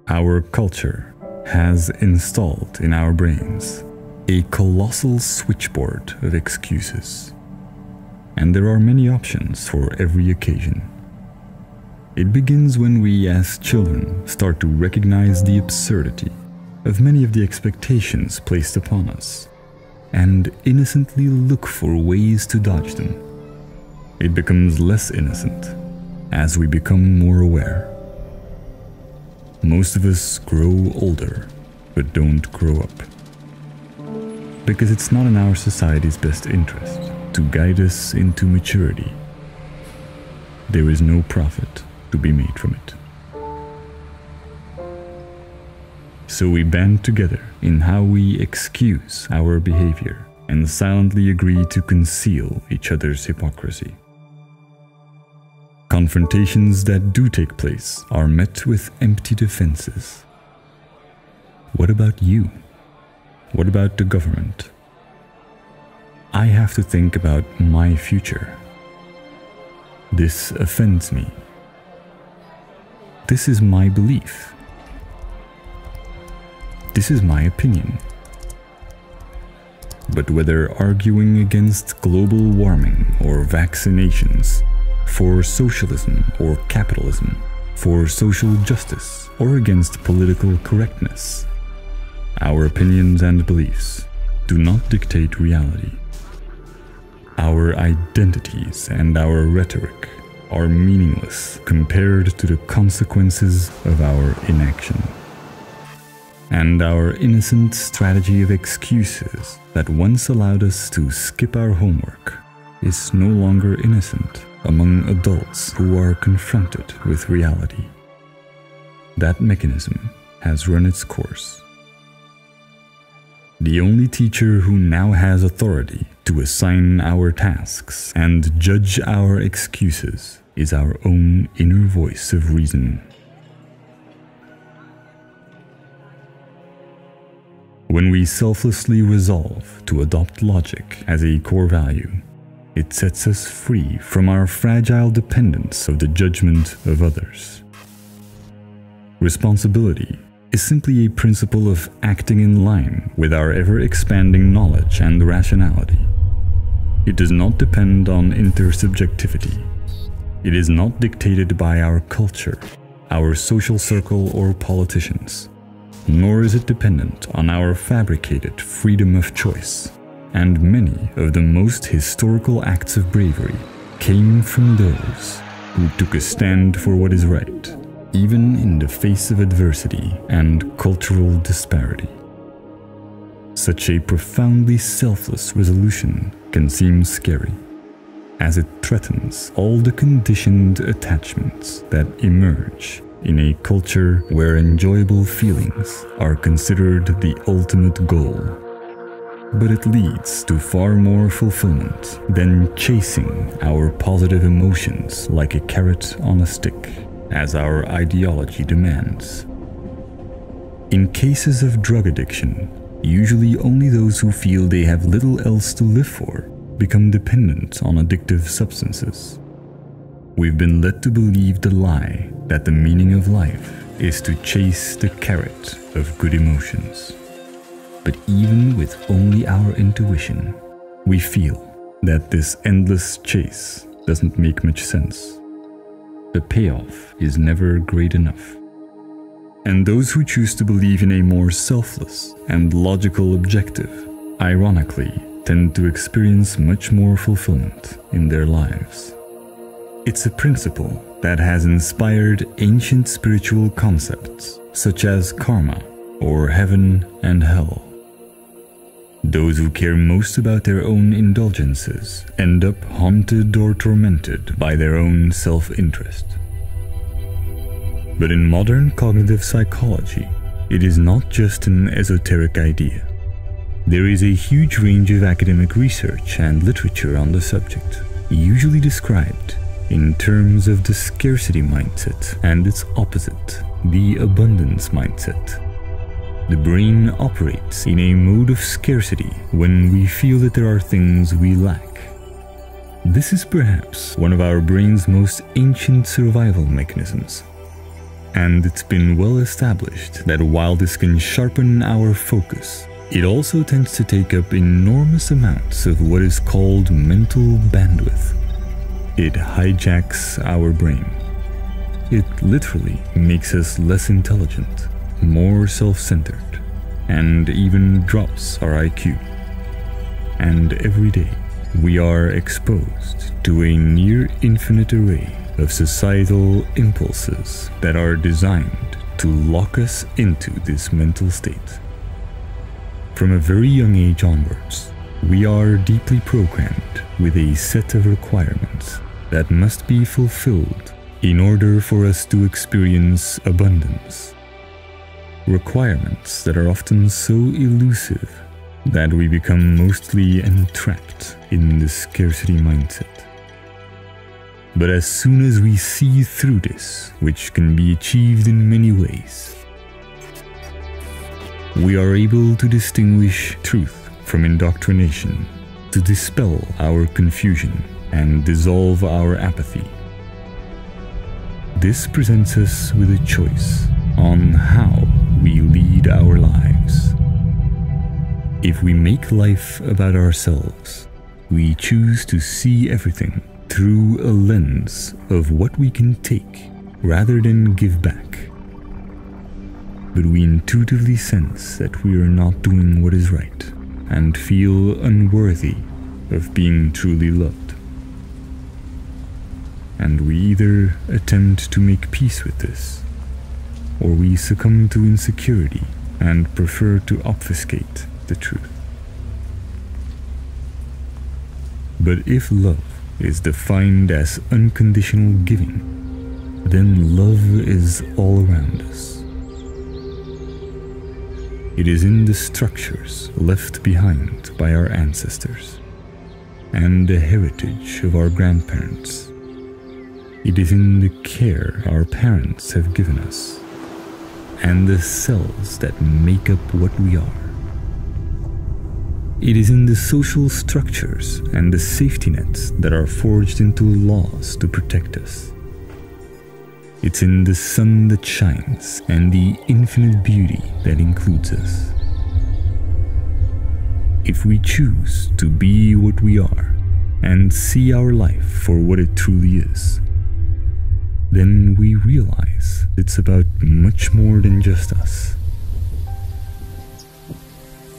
Our culture has installed in our brains a colossal switchboard of excuses, and there are many options for every occasion. It begins when we as children start to recognize the absurdity of many of the expectations placed upon us, and innocently look for ways to dodge them. It becomes less innocent as we become more aware. Most of us grow older, but don't grow up. Because it's not in our society's best interest to guide us into maturity. There is no profit to be made from it. So we band together in how we excuse our behavior and silently agree to conceal each other's hypocrisy. Confrontations that do take place are met with empty defenses. What about you? What about the government? I have to think about my future. This offends me. This is my belief. This is my opinion. But whether arguing against global warming or vaccinations, for socialism or capitalism, for social justice or against political correctness, our opinions and beliefs do not dictate reality. Our identities and our rhetoric are meaningless compared to the consequences of our inaction. And our innocent strategy of excuses that once allowed us to skip our homework is no longer innocent among adults who are confronted with reality. that mechanism has run its course. The only teacher who now has authority to assign our tasks and judge our excuses is our own inner voice of reason. When we selflessly resolve to adopt logic as a core value, it sets us free from our fragile dependence of the judgment of others. Responsibility is simply a principle of acting in line with our ever-expanding knowledge and rationality. It does not depend on intersubjectivity. It is not dictated by our culture, our social circle, or politicians, nor is it dependent on our fabricated freedom of choice. And many of the most historical acts of bravery came from those who took a stand for what is right, even in the face of adversity and cultural disparity. Such a profoundly selfless resolution can seem scary, as it threatens all the conditioned attachments that emerge in a culture where enjoyable feelings are considered the ultimate goal. But it leads to far more fulfillment than chasing our positive emotions like a carrot on a stick, as our ideology demands. In cases of drug addiction, usually only those who feel they have little else to live for become dependent on addictive substances. We've been led to believe the lie that the meaning of life is to chase the carrot of good emotions. But even with only our intuition, we feel that this endless chase doesn't make much sense. The payoff is never great enough. And those who choose to believe in a more selfless and logical objective, ironically, tend to experience much more fulfillment in their lives. It's a principle that has inspired ancient spiritual concepts such as karma or heaven and hell. Those who care most about their own indulgences end up haunted or tormented by their own self-interest. But in modern cognitive psychology, it is not just an esoteric idea. There is a huge range of academic research and literature on the subject, usually described in terms of the scarcity mindset and its opposite, the abundance mindset. The brain operates in a mode of scarcity when we feel that there are things we lack. This is perhaps one of our brain's most ancient survival mechanisms. And it's been well established that while this can sharpen our focus, it also tends to take up enormous amounts of what is called mental bandwidth. It hijacks our brain. It literally makes us less intelligent, more self-centered, and even drops our IQ. And every day, we are exposed to a near infinite array of societal impulses that are designed to lock us into this mental state. From a very young age onwards, we are deeply programmed with a set of requirements that must be fulfilled in order for us to experience abundance. Requirements that are often so elusive that we become mostly entrapped in the scarcity mindset. But as soon as we see through this, which can be achieved in many ways, we are able to distinguish truth from indoctrination, to dispel our confusion and dissolve our apathy. This presents us with a choice on how we lead our lives. If we make life about ourselves, we choose to see everything through a lens of what we can take rather than give back. But we intuitively sense that we are not doing what is right and feel unworthy of being truly loved. And we either attempt to make peace with this, or we succumb to insecurity and prefer to obfuscate the truth. But if love is defined as unconditional giving, then love is all around us. It is in the structures left behind by our ancestors and the heritage of our grandparents. It is in the care our parents have given us and the cells that make up what we are. It is in the social structures and the safety nets that are forged into laws to protect us. It's in the sun that shines and the infinite beauty that includes us. If we choose to be what we are and see our life for what it truly is, then we realize it's about much more than just us.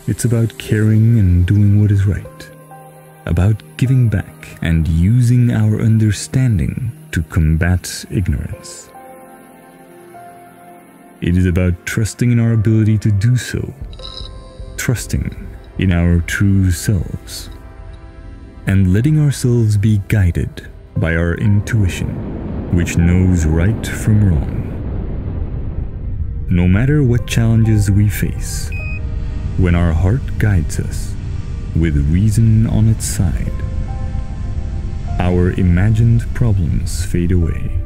It's about caring and doing what is right, about giving back and using our understanding to combat ignorance. It is about trusting in our ability to do so, trusting in our true selves, and letting ourselves be guided by our intuition, which knows right from wrong. No matter what challenges we face, when our heart guides us with reason on its side, our imagined problems fade away.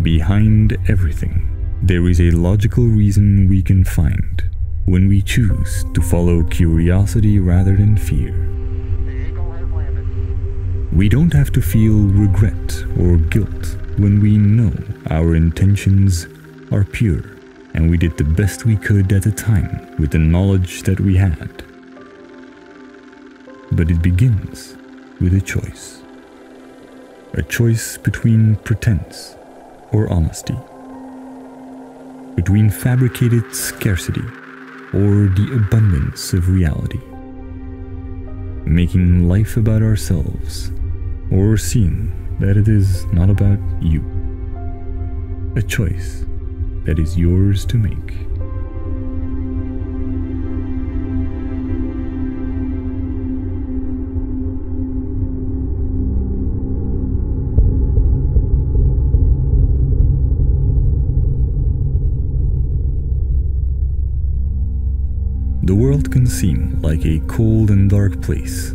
Behind everything, there is a logical reason we can find when we choose to follow curiosity rather than fear. We don't have to feel regret or guilt when we know our intentions are pure and we did the best we could at the time with the knowledge that we had. But it begins with a choice. A choice between pretense or honesty, between fabricated scarcity or the abundance of reality, making life about ourselves or seeing that it is not about you. A choice that is yours to make. The world can seem like a cold and dark place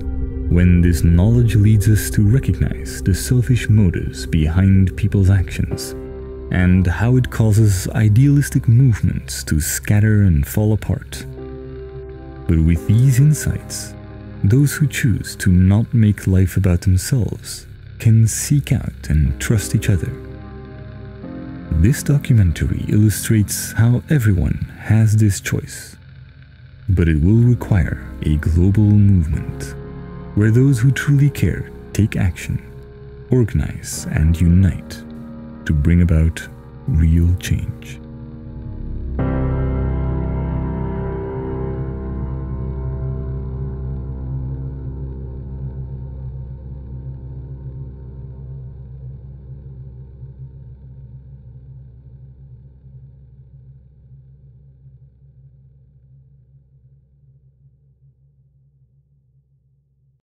when this knowledge leads us to recognize the selfish motives behind people's actions and how it causes idealistic movements to scatter and fall apart. But with these insights, those who choose to not make life about themselves can seek out and trust each other. This documentary illustrates how everyone has this choice, but it will require a global movement where those who truly care take action, organize, and unite to bring about real change.